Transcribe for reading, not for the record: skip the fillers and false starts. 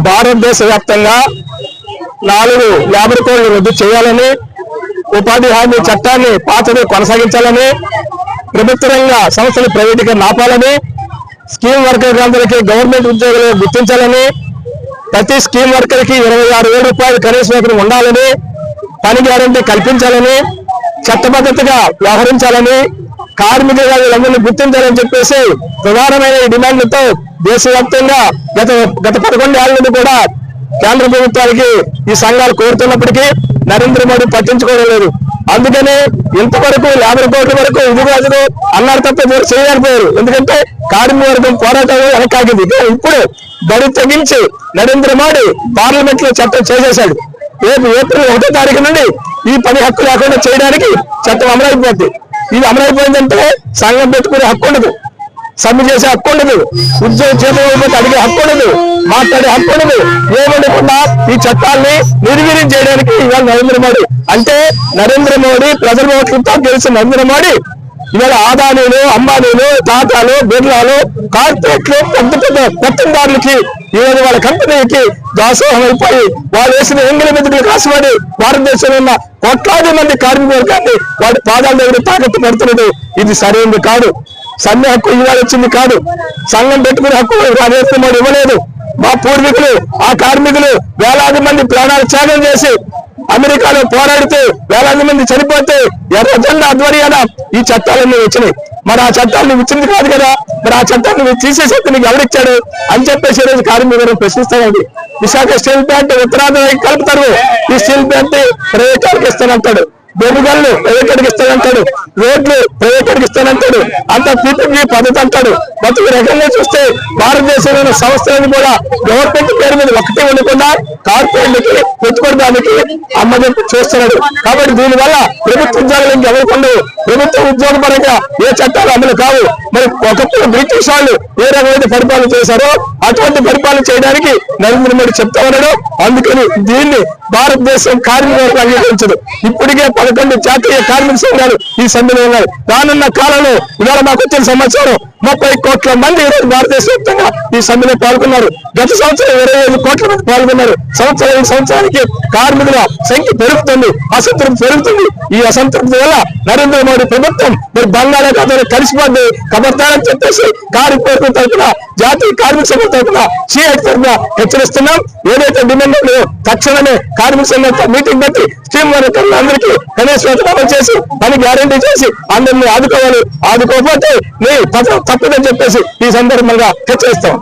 భారతదేశ వ్యాప్తంగా 4 లేబర్ కోడ్లు రద్దు చేయాలని, ఉపాధి హామీ చట్టాన్ని పాతది కొనసాగించాలని, ప్రభుత్వ రంగ సంస్థలు ప్రైవేటీకరణ ఆపాలని, స్కీమ్ వర్కర్లందరికీ గవర్నమెంట్ ఉద్యోగులు గుర్తించాలని, ప్రతి స్కీమ్ వర్కర్కి 26,000 రూపాయలు కనీస వేతనం ఉండాలని, పని గ్యారంటీ కల్పించాలని, చట్టబద్ధతగా వ్యవహరించాలని, కార్మికులందరినీ గుర్తించాలని చెప్పేసి ప్రధానమైన డిమాండ్లతో దేశవ్యాప్తంగా గత 11 ఏళ్ల నుండి కూడా కేంద్ర ప్రభుత్వానికి ఈ సంఘాలు కోరుతున్నప్పటికీ నరేంద్ర మోడీ పట్టించుకోవడం లేదు. అందుకని ఇంతవరకు లేబర్ కోడ్ల వరకు ఇది కాదు అన్నారు తప్ప చేయలేకపోయారు. ఎందుకంటే కార్మిక వర్గం పోరాటం వెనకాగింది. ఇప్పుడు బడి తగ్గించి నరేంద్ర మోడీ పార్లమెంట్ లో చట్టం చేసేశాడు. ఏప్రిల్ 1వ తారీఖు నుండి ఈ పని హక్కు లేకుండా చేయడానికి చట్టం అమలైపోద్ది. ఇది అమలైపోయిందంటే సంఘం పెట్టుకునే హక్కు ఉండదు, సమ్మె చేసే హక్కు ఉండదు, ఉద్యోగం చేతైపోతే అడిగే హక్కు ఉండదు, మాట్లాడే హక్కు ఉండదు. ఏమనుకున్నా ఈ చట్టాన్ని నిర్వీర్యం చేయడానికి ఇవాళ నరేంద్ర మోడీ అంటే నరేంద్ర మోడీ ప్రజల ఓట్లతో గెలిచిన నరేంద్ర మోడీ ఇవాళ ఆదానీలు, అంబానీలు, టాటాలు, బిర్లాలు, కార్పొరేట్లు, పెద్ద పెత్తందారులకి ఈరోజు వాళ్ళ కంపెనీకి దాసోహం అయిపోయి వాళ్ళు వేసిన ఎంగిలి మెతుకులు కాసుపడి భారతదేశంలో ఉన్న కోట్లాది మంది కార్మిక వర్గాన్ని వాడి పాదాల దగ్గర తాకట్టు పెడుతున్నది. ఇది సరైనది కాదు. సమ్మె హక్కు ఇవాళ వచ్చింది కాదు. సంఘం పెట్టుకునే హక్కు నరేంద్ర మోడీ ఇవ్వలేదు. మా పూర్వీకులు ఆ కార్మికులు వేలాది మంది ప్రాణాలు త్యాగం చేసి అమెరికాలో పోరాడితే వేలాది మంది చనిపోతే ఎర్ర జెండా ఆధ్వర్యాన ఈ చట్టాలన్నీ వచ్చినాయి. మరి ఆ చట్టాలను ఇచ్చింది కాదు కదా, మరి ఆ చట్టాన్ని తీసేసేది నీకు ఎవరిచ్చాడు అని చెప్పేసి ఈరోజు కార్మికులను ప్రశ్నిస్తానండి. విశాఖ స్టీల్ ప్లాంట్ ఉత్తరాంధ్రకి కలుపుతారు, ఈ స్టీల్ ప్లాంట్ ప్రైవేట్ వాళ్ళకి ఇస్తానంటాడు, బొగ్గుగల్లు ప్రైవేట్కి ఇస్తానంటాడు, రోడ్లు ప్రైవేట్కి ఇస్తానంటాడు, అంత పీపీపీ పద్ధతి అంటాడు. మొత్తం రకంగా చూస్తే భారతదేశంలో సంస్థలను కూడా గవర్నమెంట్ పేరు మీద ఒకటే ఉండకుండా కార్పొరేట్లకి పెట్టుకోవడానికి అమ్మజంపు చేస్తున్నాడు. కాబట్టి దీనివల్ల ప్రభుత్వ ఉద్యోగాలు ఇంకెవరికొండు. ప్రభుత్వ ఉద్యోగ పరంగా ఏ చట్టాలు అమలు కావు. మరి ఒకప్పుడు బ్రిటిష్ వాళ్ళు ఏ రకమైన పరిపాలన చేశారో అటువంటి పరిపాలన చేయడానికి నరేంద్ర మోడీ చెప్తా ఉన్నాడు. అందుకని దీన్ని భారతదేశం కార్మిక వర్గం అంగీకరించదు. ఇప్పటికే 11 జాతీయ కార్మిక సంఘాలు ఈ సమ్మెలో ఉన్నాయి. రానున్న కాలంలో ఇవాళ మాకు వచ్చిన సమాచారం 30 కోట్ల మంది ఈరోజు భారతదేశ వ్యాప్తంగా ఈ సమ్మెలో పాల్గొన్నారు. గత సంవత్సరం 25 కోట్ల మంది పాల్గొన్నారు. సంవత్సరానికి కార్మికుల సంఖ్య పెరుగుతుంది, అసంతృప్తి పెరుగుతుంది. ఈ అసంతృప్తి వల్ల నరేంద్ర మోడీ ప్రభుత్వం మరి బంగాళాఖాతంలో కలిసిపోద్ది కబర్దారని చెప్పేసి కార్మికుల తరఫున జాతీయ కార్మిక సంఘం తరఫున సిఐటి తరఫున హెచ్చరిస్తున్నాం. ఏదైతే డిమాండ్ ఉన్నాయో తక్షణమే కార్మిక సంఘంతో మీటింగ్ పెట్టి స్కీమ్ వర్కర్లందరికీ కనీస వేతనం చేసి పని గ్యారంటీ చేసి అందరినీ ఆదుకోవాలి. ఆదుకోకపోతే నీ పథకం తప్పదని చెప్పేసి ఈ సందర్భంగా హెచ్చరిస్తాం.